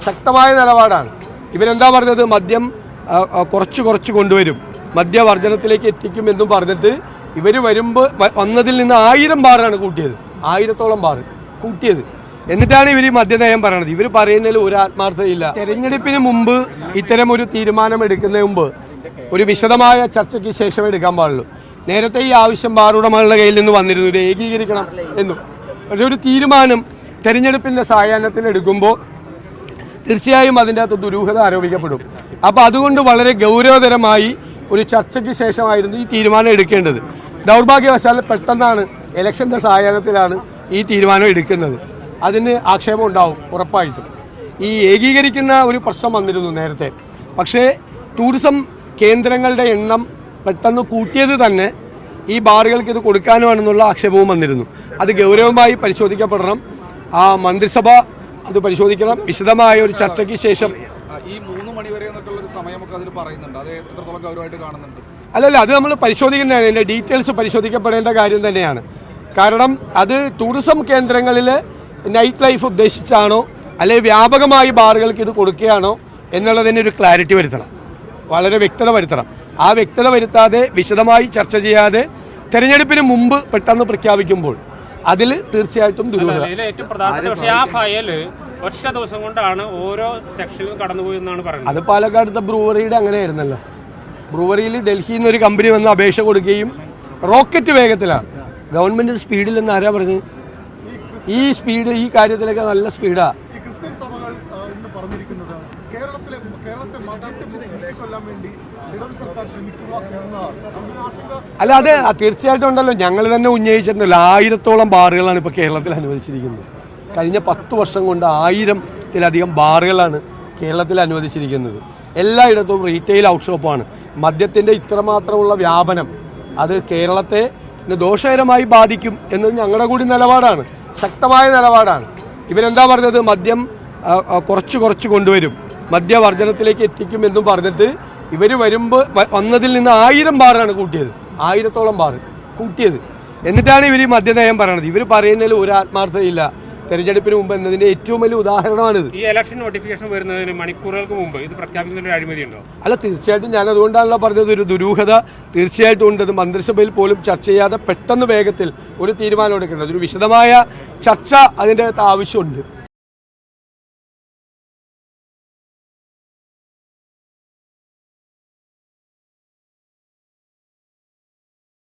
ശക്തമായ നിലപാടാണ്. ഇവരെന്താ പറഞ്ഞത്? മദ്യം കുറച്ച് കൊണ്ടുവരും, മദ്യവർജനത്തിലേക്ക് എത്തിക്കും എന്നും പറഞ്ഞിട്ട് ഇവർ വരുമ്പോൾ വന്നതിൽ നിന്ന് 1000 ബാറാണ് കൂട്ടിയത്, 1000-ഓളം ബാർ കൂട്ടിയത്. എന്നിട്ടാണ് ഇവർ ഈ മദ്യനയം പറയണത്. ഇവർ പറയുന്നതിൽ ഒരു ആത്മാർത്ഥതയില്ല. തെരഞ്ഞെടുപ്പിന് മുമ്പ് ഇത്തരം ഒരു തീരുമാനം എടുക്കുന്നതിന് മുമ്പ് ഒരു വിശദമായ ചർച്ചയ്ക്ക് ശേഷം എടുക്കാൻ പാടുള്ളൂ. നേരത്തെ ഈ ആവശ്യം ബാറുടമകളുടെ കയ്യിൽ നിന്ന് വന്നിരുന്നു, ഇത് ഏകീകരിക്കണം എന്നും. പക്ഷെ ഒരു തീരുമാനം തെരഞ്ഞെടുപ്പിൻ്റെ സായാഹ്നത്തിൽ എടുക്കുമ്പോൾ തീർച്ചയായും അതിൻ്റെ അകത്ത് ദുരൂഹത ആരോപിക്കപ്പെടും. അപ്പോൾ അതുകൊണ്ട് വളരെ ഗൗരവതരമായി ഒരു ചർച്ചയ്ക്ക് ശേഷമായിരുന്നു ഈ തീരുമാനം എടുക്കേണ്ടത്. ദൗർഭാഗ്യവശാൽ പെട്ടെന്നാണ്, ഇലക്ഷൻ്റെ സായാഹ്നത്തിലാണ് ഈ തീരുമാനം എടുക്കുന്നത്. അതിന് ആക്ഷേപം ഉണ്ടാവും ഉറപ്പായിട്ടും. ഈ ഏകീകരിക്കുന്ന ഒരു പ്രശ്നം വന്നിരുന്നു നേരത്തെ. പക്ഷേ ടൂറിസം കേന്ദ്രങ്ങളുടെ എണ്ണം പെട്ടെന്ന് കൂട്ടിയത് തന്നെ ഈ ബാറുകൾക്ക് ഇത് കൊടുക്കാനുമാണെന്നുള്ള ആക്ഷേപവും വന്നിരുന്നു. അത് ഗൗരവമായി പരിശോധിക്കപ്പെടണം. ആ മന്ത്രിസഭ അത് പരിശോധിക്കണം. വിശദമായ ഒരു ചർച്ചയ്ക്ക് ശേഷം ഈ 3 മണി വരെ എന്നൊക്കെയുള്ളൊരു സമയമൊക്കെ അതിൽ പറയുന്നുണ്ട്. അത് എത്രത്തോളം ഗൗരവമായിട്ട് കാണുന്നുണ്ട്? അല്ലല്ല, അത് നമ്മൾ പരിശോധിക്കേണ്ടതാണ്. അതിൻ്റെ ഡീറ്റെയിൽസ് പരിശോധിക്കപ്പെടേണ്ട കാര്യം തന്നെയാണ്. കാരണം അത് ടൂറിസം കേന്ദ്രങ്ങളിൽ നൈറ്റ് ലൈഫ് ഉദ്ദേശിച്ചാണോ അല്ലെങ്കിൽ വ്യാപകമായി ബാറുകൾക്ക് ഇത് കൊടുക്കുകയാണോ എന്നുള്ളതിന് ഒരു ക്ലാരിറ്റി വരുത്തണം, വളരെ വ്യക്തത വരുത്തണം. ആ വ്യക്തത വരുത്താതെ വിശദമായി ചർച്ച ചെയ്യാതെ തെരഞ്ഞെടുപ്പിന് മുമ്പ് പെട്ടെന്ന് പ്രഖ്യാപിക്കുമ്പോൾ അതിൽ തീർച്ചയായിട്ടും ദുരൂഹത. ഏറ്റവും പ്രധാനപ്പെട്ട പക്ഷേ ആ ഫയൽ ഒറ്റ ദിവസം കൊണ്ടാണ് ഓരോ സെക്ഷനിലും കടന്നുപോയി എന്നാണ് പറയുന്നത്. അത് പാലക്കാടത്തെ ബ്രൂവറിയുടെ അങ്ങനെയായിരുന്നല്ലോ. ബ്രൂവറിയിൽ ഡൽഹിയിൽ നിന്ന് ഒരു കമ്പനി വന്ന് അപേക്ഷ കൊടുക്കുകയും റോക്കറ്റ് വേഗത്തിലാണ്. ഗവൺമെൻറ് സ്പീഡിലെന്ന് ആരാ പറഞ്ഞത്? ഈ സ്പീഡ്, ഈ കാര്യത്തിലൊക്കെ നല്ല സ്പീഡാ. അല്ല, അത് തീർച്ചയായിട്ടും ഉണ്ടല്ലോ. ഞങ്ങൾ തന്നെ ഉന്നയിച്ചിട്ടുണ്ടല്ലോ, 1000-ഓളം ബാറുകളാണ് ഇപ്പോൾ കേരളത്തിൽ അനുവദിച്ചിരിക്കുന്നത്. കഴിഞ്ഞ 10 വർഷം കൊണ്ട് 1000-ത്തിലധികം ബാറുകളാണ് കേരളത്തിൽ അനുവദിച്ചിരിക്കുന്നത്. എല്ലായിടത്തും റീറ്റെയിൽ ഔട്ട്ഷോപ്പാണ്. മദ്യത്തിൻ്റെ ഇത്രമാത്രമുള്ള വ്യാപനം അത് കേരളത്തെ ദോഷകരമായി ബാധിക്കും എന്നത് ഞങ്ങളുടെ കൂടി നിലപാടാണ്, ശക്തമായ നിലപാടാണ്. ഇവരെന്താ പറഞ്ഞത്? മദ്യം കുറച്ച് കൊണ്ടുവരും, മദ്യവർജനത്തിലേക്ക് എത്തിക്കും എന്നും പറഞ്ഞിട്ട് ഇവർ വരുമ്പോൾ വന്നതിൽ നിന്ന് 1000 ബാറാണ് കൂട്ടിയത്, 1000-ഓളം ബാർ കൂട്ടിയത്. എന്നിട്ടാണ് ഇവർ ഈ മദ്യനയം പറയണത്. ഇവർ പറയുന്നതിൽ ഒരു ആത്മാർത്ഥതയില്ല. തെരഞ്ഞെടുപ്പിന് മുമ്പ് എന്നതിന്റെ ഏറ്റവും വലിയ ഉദാഹരണമാണിത്. ഈ ഇലക്ഷൻ നോട്ടിഫിക്കേഷൻ വരുന്നതിന് മണിക്കൂറുകൾക്ക് മുമ്പ് ഇത് പ്രഖ്യാപിക്കുന്നതിന് അഴിമതിയുണ്ടോ? അല്ല, തീർച്ചയായിട്ടും ഞാൻ അതുകൊണ്ടാണല്ലോ പറഞ്ഞത്, ഒരു ദുരൂഹത തീർച്ചയായിട്ടും ഉണ്ട്. മന്ത്രിസഭയിൽ പോലും ചർച്ച ചെയ്യാതെ പെട്ടെന്ന് വേഗത്തിൽ ഒരു തീരുമാനം എടുക്കേണ്ടത്, ഒരു വിശദമായ ചർച്ച അതിൻ്റെ അകത്ത് ആവശ്യമുണ്ട്.